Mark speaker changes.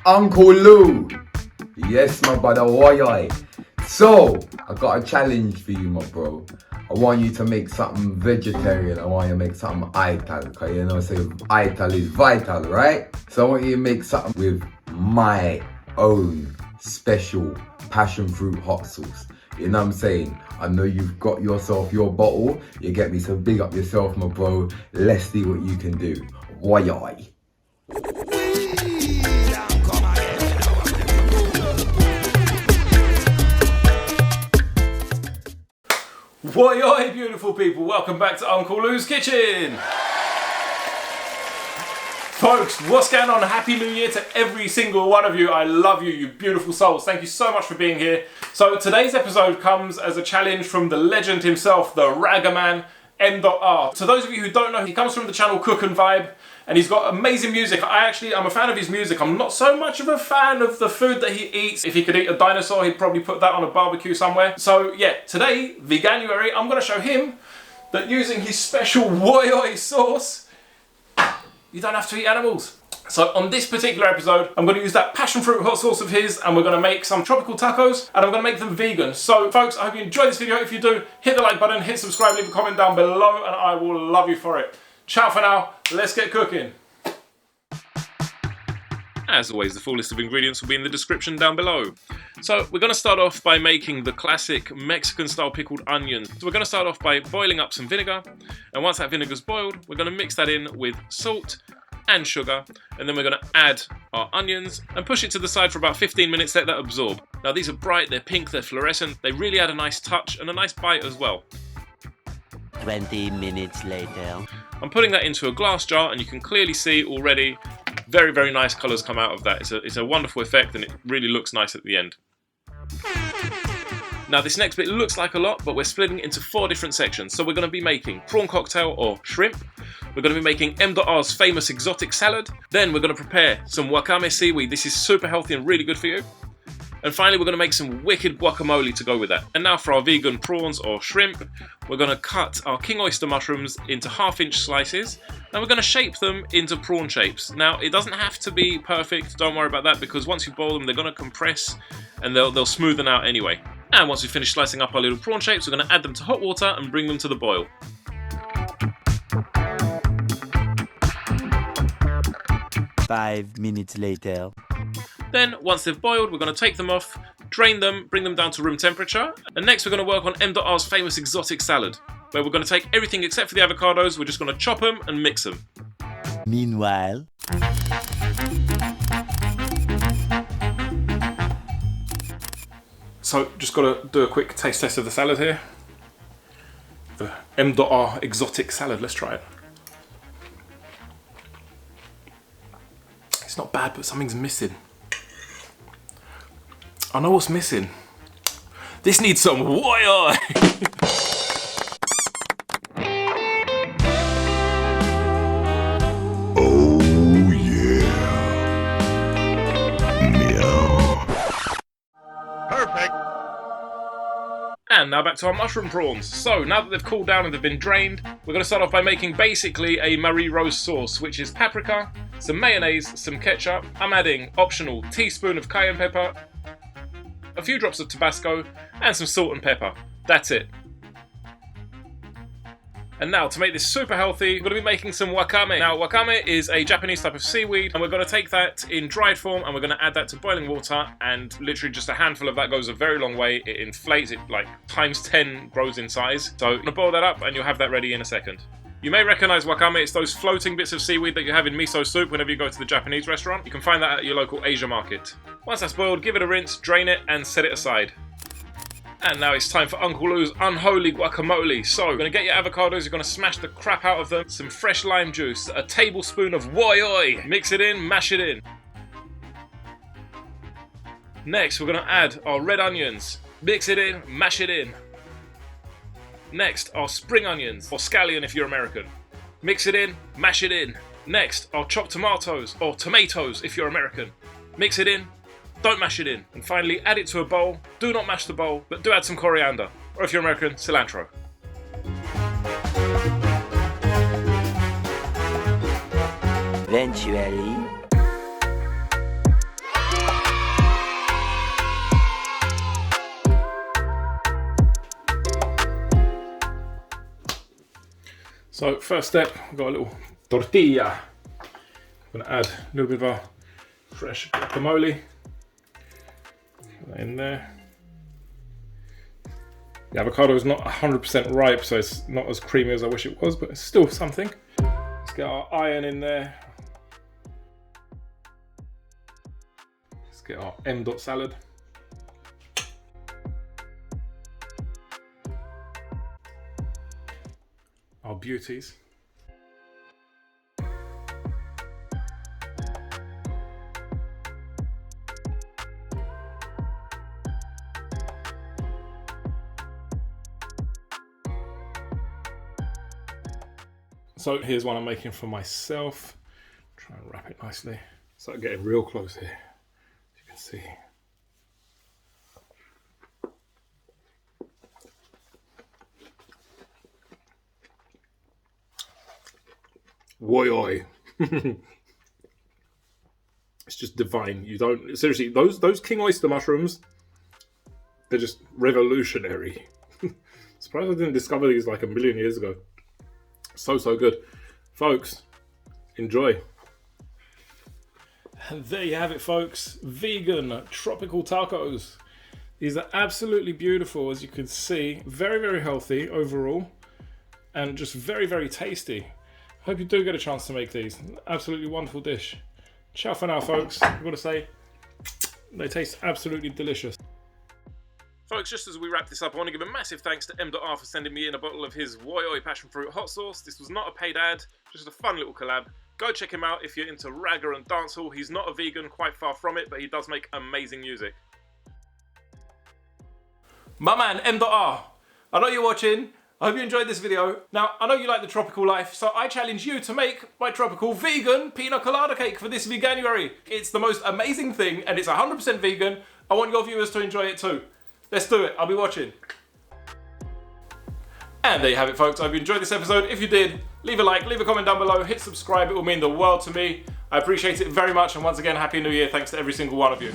Speaker 1: Uncle Lou. Yes, my brother, Woi Oii. So, I got a challenge for you, my bro. I want you to make something vegetarian. I want you to make something ital. Because you know, say ital is vital, right? So I want you to make something with my own special passion fruit hot sauce. You know what I'm saying? I know you've got yourself your bottle. You get me, so big up yourself, my bro. Let's see what you can do. Woi Oii.
Speaker 2: Woi Oii, beautiful people, welcome back to Uncle Lou's Kitchen. Folks, what's going on? Happy New Year to every single one of you. I love you, you beautiful souls. Thank you so much for being here. So today's episode comes as a challenge from the legend himself, the Ragaman, MdotR. To those of you who don't know, he comes from the channel Cook and Vibe, and he's got amazing music. I'm a fan of his music. I'm not so much of a fan of the food that he eats. If he could eat a dinosaur, he'd probably put that on a barbecue somewhere. So yeah, today, Veganuary, I'm gonna show him that using his special Woi Oii sauce, you don't have to eat animals. So on this particular episode, I'm gonna use that passion fruit hot sauce of his, and we're gonna make some tropical tacos, and I'm gonna make them vegan. So folks, I hope you enjoyed this video. If you do, hit the like button, hit subscribe, leave a comment down below, and I will love you for it. Ciao for now, let's get cooking. As always, the full list of ingredients will be in the description down below. So we're going to start off by making the classic Mexican style pickled onions. So we're going to start off by boiling up some vinegar, and once that vinegar's boiled, we're going to mix that in with salt and sugar, and then we're going to add our onions and push it to the side for about 15 minutes, let that absorb. Now these are bright, they're pink, they're fluorescent, they really add a nice touch and a nice bite as well.
Speaker 3: 20 minutes later.
Speaker 2: I'm putting that into a glass jar, and you can clearly see already very, very nice colours come out of that. It's a wonderful effect, and it really looks nice at the end. Now this next bit looks like a lot, but we're splitting it into 4 different sections. So we're going to be making prawn cocktail or shrimp. We're going to be making MdotR's famous exotic salad. Then we're going to prepare some Wakame seaweed. This is super healthy and really good for you. And finally, we're going to make some wicked guacamole to go with that. And now for our vegan prawns or shrimp, we're going to cut our King Oyster Mushrooms into 1/2-inch slices, and we're going to shape them into prawn shapes. Now, it doesn't have to be perfect, don't worry about that, because once you boil them, they're going to compress and they'll smoothen out anyway. And once we finish slicing up our little prawn shapes, we're going to add them to hot water and bring them to the boil.
Speaker 3: Five minutes later.
Speaker 2: Then, once they've boiled, we're going to take them off, drain them, bring them down to room temperature. And next we're going to work on MdotR's famous exotic salad, where we're going to take everything except for the avocados, we're just going to chop them and mix them.
Speaker 3: Meanwhile.
Speaker 2: So, just got to do a quick taste test of the salad here. The MdotR exotic salad, let's try it. It's not bad, but something's missing. I know what's missing. This needs some Woi Oii.
Speaker 1: Oh yeah. Meow.
Speaker 4: Perfect.
Speaker 2: And now back to our mushroom prawns. So now that they've cooled down and they've been drained, we're going to start off by making basically a Marie Rose sauce, which is paprika, some mayonnaise, some ketchup. I'm adding optional teaspoon of cayenne pepper, a few drops of Tabasco, and some salt and pepper. That's it. And now, to make this super healthy, we're going to be making some wakame. Now, wakame is a Japanese type of seaweed, and we're going to take that in dried form, and we're going to add that to boiling water, and literally just a handful of that goes a very long way. It inflates, it like times 10 grows in size. So, I'm going to boil that up, and you'll have that ready in a second. You may recognise wakame, it's those floating bits of seaweed that you have in miso soup whenever you go to the Japanese restaurant. You can find that at your local Asia market. Once that's boiled, give it a rinse, drain it, and set it aside. And now it's time for Uncle Lou's Unholy Guacamole. So, you're going to get your avocados, you're going to smash the crap out of them, some fresh lime juice, a tablespoon of Woi Oii. Mix it in, mash it in. Next, we're going to add our red onions. Mix it in, mash it in. Next, our spring onions, or scallion if you're American. Mix it in, mash it in. Next, our chopped tomatoes, or tomatoes if you're American. Mix it in, don't mash it in. And finally, add it to a bowl. Do not mash the bowl, but do add some coriander, or if you're American, cilantro.
Speaker 3: Eventually.
Speaker 2: So first step, I've got a little tortilla. I'm gonna add a little bit of our fresh guacamole. Put that in there. The avocado is not 100% ripe, so it's not as creamy as I wish it was, but it's still something. Let's get our iron in there. Let's get our Mdot salad. Our beauties. So here's one I'm making for myself. Try and wrap it nicely. So I'm getting real close here, as you can see. Woi Oii. It's just divine. You don't seriously, those King Oyster mushrooms, they're just revolutionary. Surprised I didn't discover these like a million years ago. So good. Folks, enjoy. And there you have it, folks. Vegan tropical tacos. These are absolutely beautiful, as you can see. Very, very healthy overall. And just very, very tasty. Hope you do get a chance to make these. Absolutely wonderful dish. Ciao for now, folks. I've got to say, they taste absolutely delicious. Folks, just as we wrap this up, I want to give a massive thanks to MdotR for sending me in a bottle of his Woi Oii passion fruit hot sauce. This was not a paid ad, just a fun little collab. Go check him out if you're into ragga and dancehall. He's not a vegan, quite far from it, but he does make amazing music. My man, MdotR, I know you're watching. I hope you enjoyed this video. Now, I know you like the tropical life, so I challenge you to make my tropical vegan pina colada cake for this Veganuary. It's the most amazing thing, and it's 100% vegan. I want your viewers to enjoy it too. Let's do it. I'll be watching. And there you have it, folks. I hope you enjoyed this episode. If you did, leave a like, leave a comment down below, hit subscribe. It will mean the world to me. I appreciate it very much. And once again, Happy New Year. Thanks to every single one of you.